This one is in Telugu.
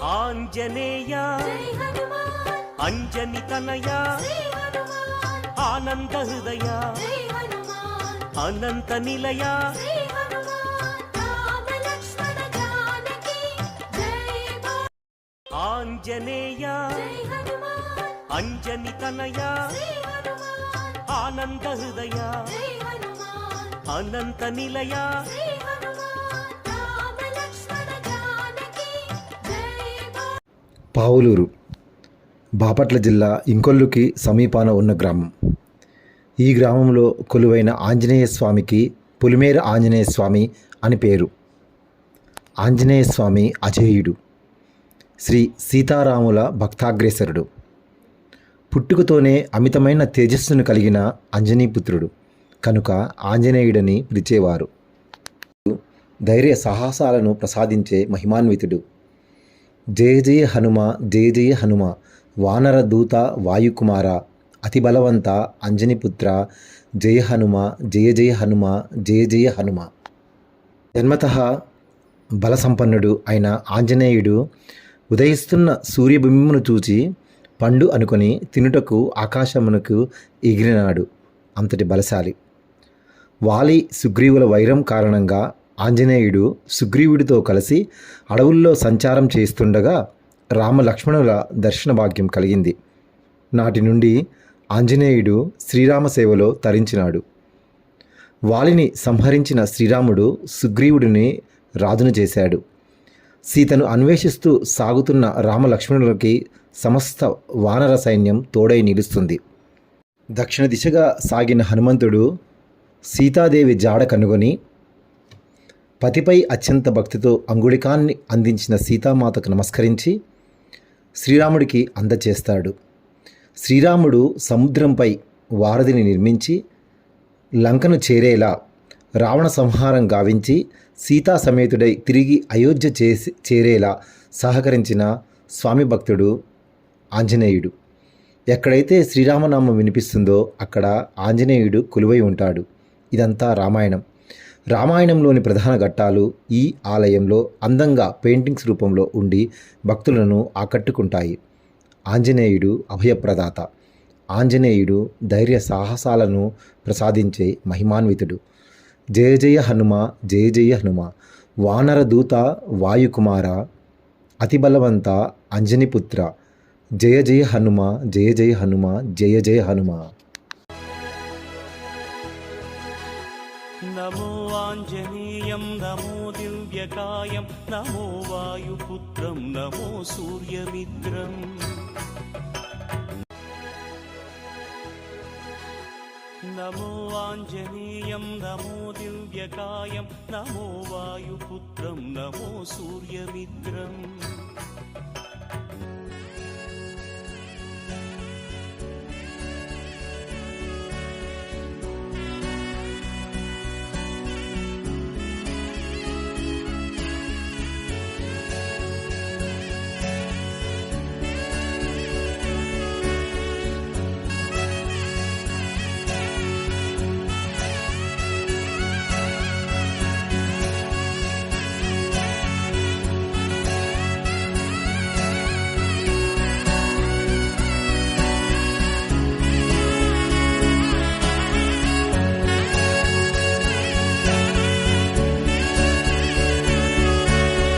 ఆంజనేయ అంజని తనయ ఆనంద హృదయ అనంత నిలయ ఆంజనేయ అంజని తనయ ఆనంద హృదయ అనంత నిలయ. పావులూరు బాపట్ల జిల్లా ఇంకొల్లుకి సమీపాన ఉన్న గ్రామం. ఈ గ్రామంలో కొలువైన ఆంజనేయ స్వామికి పులిమేర ఆంజనేయ స్వామి అని పేరు. ఆంజనేయ స్వామి అజేయుడు, శ్రీ సీతారాముల భక్తాగ్రేసరుడు. పుట్టుకతోనే అమితమైన తేజస్సును కలిగిన అంజనీపుత్రుడు కనుక ఆంజనేయుడని పిలిచేవారు. ధైర్య సాహసాలను ప్రసాదించే మహిమాన్వితుడు. జయ జయ హనుమ జయ జయ హనుమ, వానర దూత వాయుకుమార, అతి బలవంత అంజనిపుత్ర, జయ హనుమ జయ జయ హనుమ జయ జయ హనుమ. జన్మతః బలసంపన్నుడు అయిన ఆంజనేయుడు ఉదయిస్తున్న సూర్యబింబమును చూచి పండు అనుకొని తినుటకు ఆకాశమునకు ఎగిరినాడు. అంతటి బలశాలి. వాలి సుగ్రీవుల వైరం కారణంగా ఆంజనేయుడు సుగ్రీవుడితో కలిసి అడవుల్లో సంచారం చేస్తుండగా రామ లక్ష్మణుల దర్శన భాగ్యం కలిగింది. నాటి నుండి ఆంజనేయుడు శ్రీరామ సేవలో తరించినాడు. వాలిని సంహరించిన శ్రీరాముడు సుగ్రీవుడిని రాజును చేశాడు. సీతను అన్వేషిస్తూ సాగుతున్న రామలక్ష్మణులకి సమస్త వానర సైన్యం తోడై నిలుస్తుంది. దక్షిణ దిశగా సాగిన హనుమంతుడు సీతాదేవి జాడ కనుగొని పతిపై అత్యంత భక్తితో అంగుళికాన్ని అందించిన సీతామాతకు నమస్కరించి శ్రీరాముడికి అందచేస్తాడు. శ్రీరాముడు సముద్రంపై వారధిని నిర్మించి లంకను చేరేలా రావణ సంహారం గావించి సీతా సమేతుడై తిరిగి అయోధ్య చేరేలా సహకరించిన స్వామి భక్తుడు ఆంజనేయుడు. ఎక్కడైతే శ్రీరామనామం వినిపిస్తుందో అక్కడ ఆంజనేయుడు కొలువై ఉంటాడు. ఇదంతా రామాయణం. రామాయణంలోని ప్రధాన ఘట్టాలు ఈ ఆలయంలో అందంగా పెయింటింగ్స్ రూపంలో ఉండి భక్తులను ఆకట్టుకుంటాయి. ఆంజనేయుడు అభయప్రదాత. ఆంజనేయుడు ధైర్య సాహసాలను ప్రసాదించే మహిమాన్వితుడు. జయ జయ హనుమ జయ జయ హనుమ, వానర దూత వాయుకుమార, అతి బలవంత అంజనిపుత్ర, జయ జయ హనుమ జయ జయ హనుమ జయ జయ హనుమ. నమో ఆంజనేయం నమో దివ్యకాయం నమో వాయుపుత్రం నమో సూర్యమిత్రం. నమో ఆంజనేయం నమో దివ్యకాయం నమో వాయుపుత్రం నమో సూర్యమిత్రం.